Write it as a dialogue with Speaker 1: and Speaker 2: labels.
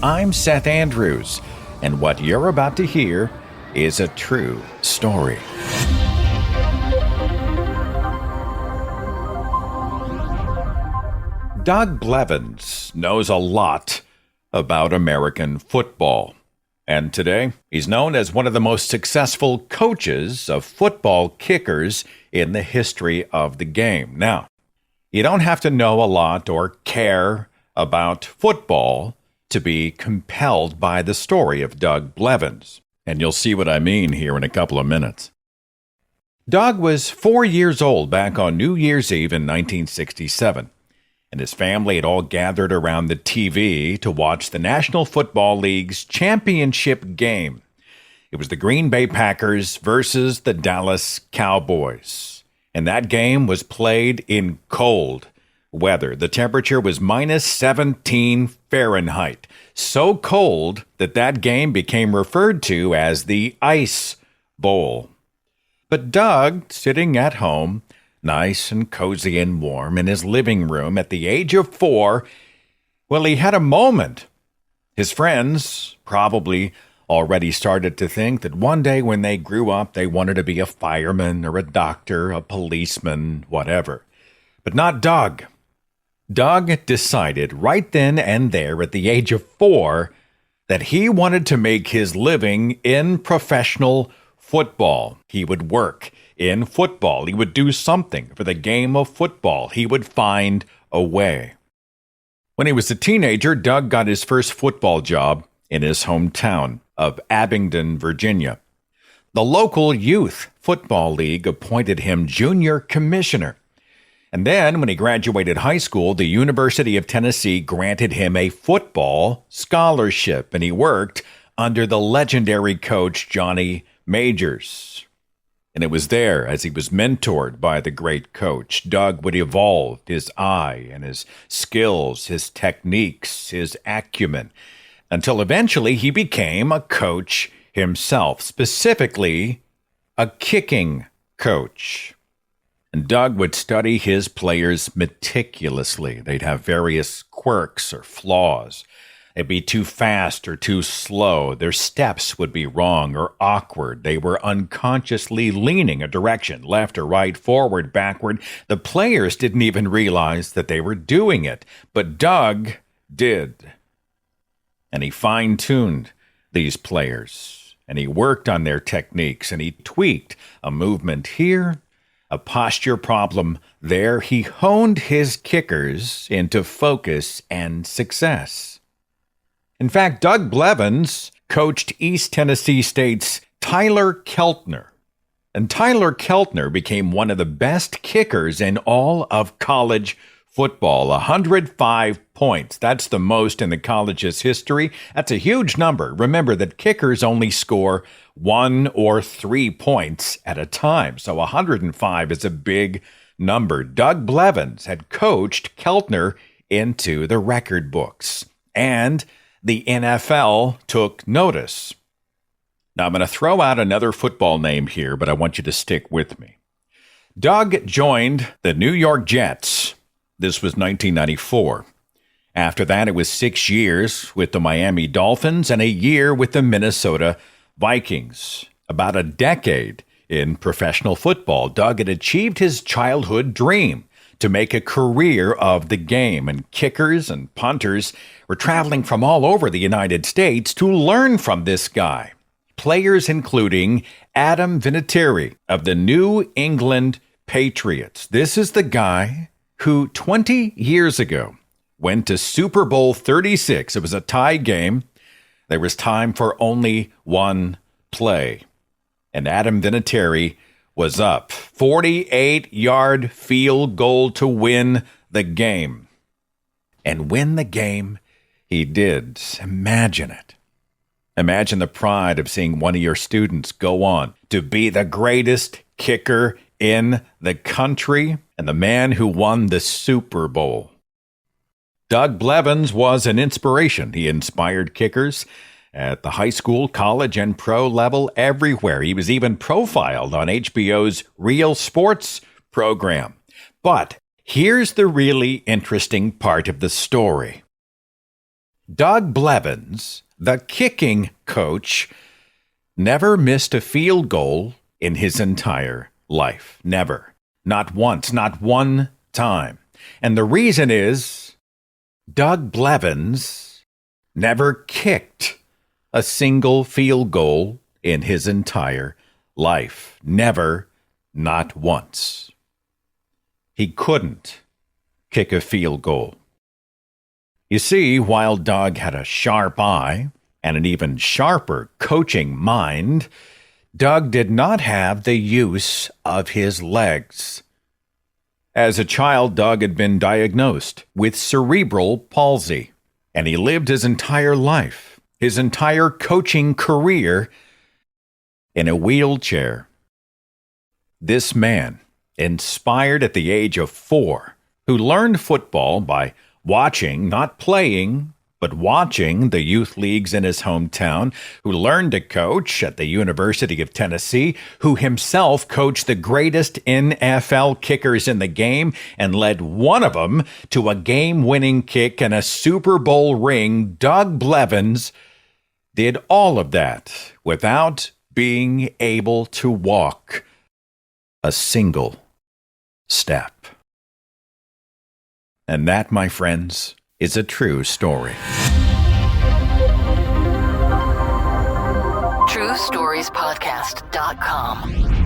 Speaker 1: I'm Seth Andrews, and what you're about to hear is a true story. Doug Blevins knows a lot about American football, and today he's known as one of the most successful coaches of football kickers in the history of the game. Now, you don't have to know a lot or care about football to be compelled by the story of Doug Blevins, and you'll see what I mean here in a couple of minutes. Doug was 4 years old back on New Year's Eve in 1967, and his family had all gathered around the TV to watch the National Football League's championship game. It was the Green Bay Packers versus the Dallas Cowboys, and that game was played in cold weather. The temperature was minus 17 Fahrenheit, so cold that game became referred to as the Ice Bowl. But Doug, sitting at home, nice and cozy and warm in his living room at the age of 4, well, he had a moment. His friends probably already started to think that one day when they grew up, they wanted to be a fireman or a doctor, a policeman, whatever. But not Doug. Doug decided right then and there at the age of 4 that he wanted to make his living in professional football. He would work in football. He would do something for the game of football. He would find a way. When he was a teenager, Doug got his first football job in his hometown of Abingdon, Virginia. The local youth football league appointed him junior commissioner. And then, when he graduated high school, the University of Tennessee granted him a football scholarship, and he worked under the legendary coach Johnny Majors. And it was there, as he was mentored by the great coach, Doug would evolve his eye and his skills, his techniques, his acumen, until eventually he became a coach himself, specifically a kicking coach. And Doug would study his players meticulously. They'd have various quirks or flaws. They'd be too fast or too slow. Their steps would be wrong or awkward. They were unconsciously leaning a direction, left or right, forward, backward. The players didn't even realize that they were doing it, but Doug did. And he fine-tuned these players, and he worked on their techniques, and he tweaked a movement here, a posture problem there. He honed his kickers into focus and success. In fact, Doug Blevins coached East Tennessee State's Tyler Keltner. And Tyler Keltner became one of the best kickers in all of college football. 105 points. That's the most in the college's history. That's a huge number. Remember that kickers only score 1 or 3 points at a time. So 105 is a big number. Doug Blevins had coached Keltner into the record books, and the NFL took notice. Now, I'm going to throw out another football name here, but I want you to stick with me. Doug joined the New York Jets. This was 1994. After that, it was 6 years with the Miami Dolphins and a year with the Minnesota Vikings. About a decade in professional football. Doug had achieved his childhood dream to make a career of the game, and kickers and punters were traveling from all over the United States to learn from this guy. Players including Adam Vinatieri of the New England Patriots. This is the guy who 20 years ago went to Super Bowl 36. It was a tie game. There was time for only one play. And Adam Vinatieri was up. 48-yard field goal to win the game. And win the game he did. Imagine it. Imagine the pride of seeing one of your students go on to be the greatest kicker in the country and the man who won the Super Bowl. Doug Blevins was an inspiration. He inspired kickers at the high school, college, and pro level everywhere. He was even profiled on HBO's Real Sports program. But here's the really interesting part of the story. Doug Blevins, the kicking coach, never missed a field goal in his entire life. Never. Not once. Not one time. And the reason is Doug Blevins never kicked a single field goal in his entire life. Never. Not once. He couldn't kick a field goal. You see, while Doug had a sharp eye and an even sharper coaching mind, Doug did not have the use of his legs. As a child, Doug had been diagnosed with cerebral palsy, and he lived his entire life, his entire coaching career, in a wheelchair. This man, inspired at the age of 4, who learned football by watching, not playing, but watching the youth leagues in his hometown, who learned to coach at the University of Tennessee, who himself coached the greatest NFL kickers in the game and led one of them to a game-winning kick and a Super Bowl ring. Doug Blevins did all of that without being able to walk a single step. And that, my friends, is a true story.
Speaker 2: TrueStoriesPodcast.com